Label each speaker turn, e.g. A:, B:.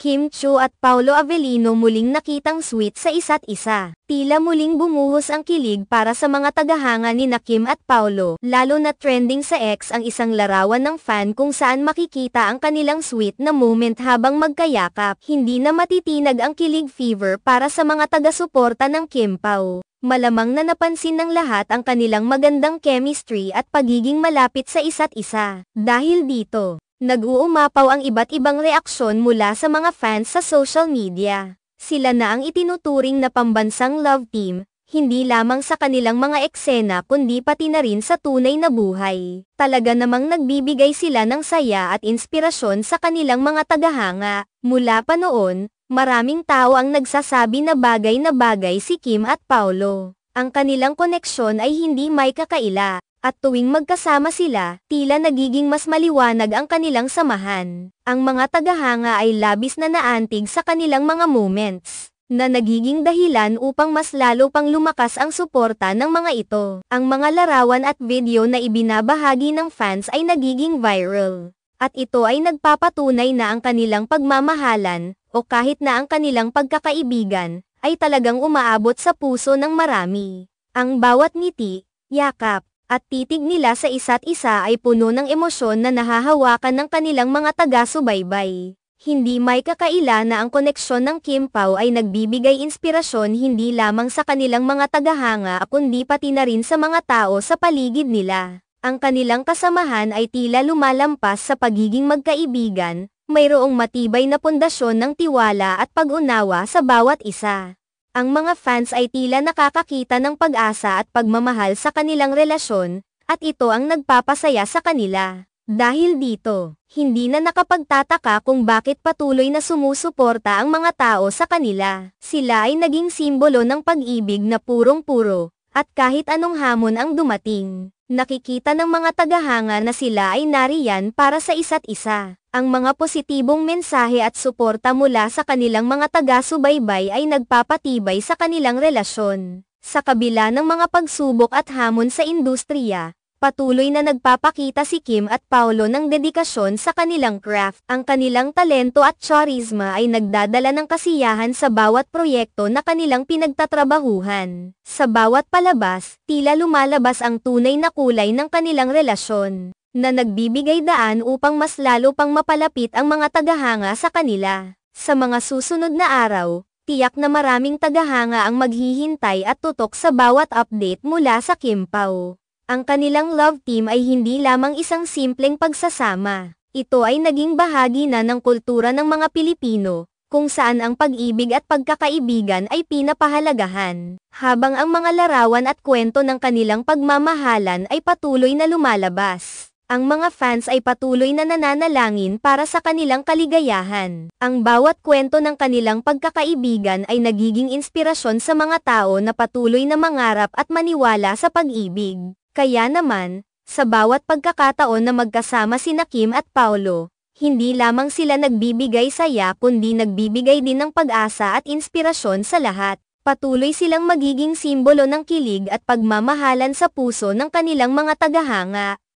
A: Kim Chiu at Paolo Avellino muling nakitang sweet sa isa't isa. Tila muling bumuhos ang kilig para sa mga tagahanga ni Kim at Paolo, lalo na trending sa X ang isang larawan ng fan kung saan makikita ang kanilang sweet na moment habang magkayakap. Hindi na matitinag ang kilig fever para sa mga taga-suporta ng Kim Pao. Malamang na napansin ng lahat ang kanilang magandang chemistry at pagiging malapit sa isa't isa. Dahil dito, nag-uumapaw ang iba't ibang reaksyon mula sa mga fans sa social media. Sila na ang itinuturing na pambansang love team, hindi lamang sa kanilang mga eksena kundi pati na rin sa tunay na buhay. Talaga namang nagbibigay sila ng saya at inspirasyon sa kanilang mga tagahanga. Mula pa noon, maraming tao ang nagsasabi na bagay si Kim at Paolo. Ang kanilang koneksyon ay hindi may kakaila. At tuwing magkasama sila, tila nagiging mas maliwanag ang kanilang samahan. Ang mga tagahanga ay labis na naantig sa kanilang mga moments, na nagiging dahilan upang mas lalo pang lumakas ang suporta ng mga ito. Ang mga larawan at video na ibinabahagi ng fans ay nagiging viral. At ito ay nagpapatunay na ang kanilang pagmamahalan, o kahit na ang kanilang pagkakaibigan, ay talagang umaabot sa puso ng marami. Ang bawat ngiti, yakap, at titig nila sa isa't isa ay puno ng emosyon na nahahawakan ng kanilang mga taga-subaybay. Hindi may kakaila na ang koneksyon ng Kim Pao ay nagbibigay inspirasyon hindi lamang sa kanilang mga tagahanga kundi pati na rin sa mga tao sa paligid nila. Ang kanilang kasamahan ay tila lumalampas sa pagiging magkaibigan, mayroong matibay na pundasyon ng tiwala at pag-unawa sa bawat isa. Ang mga fans ay tila nakakakita ng pag-asa at pagmamahal sa kanilang relasyon, at ito ang nagpapasaya sa kanila. Dahil dito, hindi na nakapagtataka kung bakit patuloy na sumusuporta ang mga tao sa kanila. Sila ay naging simbolo ng pag-ibig na purong-puro, at kahit anong hamon ang dumating, nakikita ng mga tagahanga na sila ay nariyan para sa isa't isa. Ang mga positibong mensahe at suporta mula sa kanilang mga taga-subaybay ay nagpapatibay sa kanilang relasyon. Sa kabila ng mga pagsubok at hamon sa industriya, patuloy na nagpapakita si Kim at Paolo ng dedikasyon sa kanilang craft. Ang kanilang talento at charisma ay nagdadala ng kasiyahan sa bawat proyekto na kanilang pinagtatrabahuhan. Sa bawat palabas, tila lumalabas ang tunay na kulay ng kanilang relasyon, na nagbibigay daan upang mas lalo pang mapalapit ang mga tagahanga sa kanila. Sa mga susunod na araw, tiyak na maraming tagahanga ang maghihintay at tutok sa bawat update mula sa Kim Pao. Ang kanilang love team ay hindi lamang isang simpleng pagsasama. Ito ay naging bahagi na ng kultura ng mga Pilipino, kung saan ang pag-ibig at pagkakaibigan ay pinapahalagahan. Habang ang mga larawan at kwento ng kanilang pagmamahalan ay patuloy na lumalabas, ang mga fans ay patuloy na nananalangin para sa kanilang kaligayahan. Ang bawat kwento ng kanilang pagkakaibigan ay nagiging inspirasyon sa mga tao na patuloy na mangarap at maniwala sa pag-ibig. Kaya naman, sa bawat pagkakataon na magkasama sina Kim at Paolo, hindi lamang sila nagbibigay saya kundi nagbibigay din ng pag-asa at inspirasyon sa lahat. Patuloy silang magiging simbolo ng kilig at pagmamahalan sa puso ng kanilang mga tagahanga.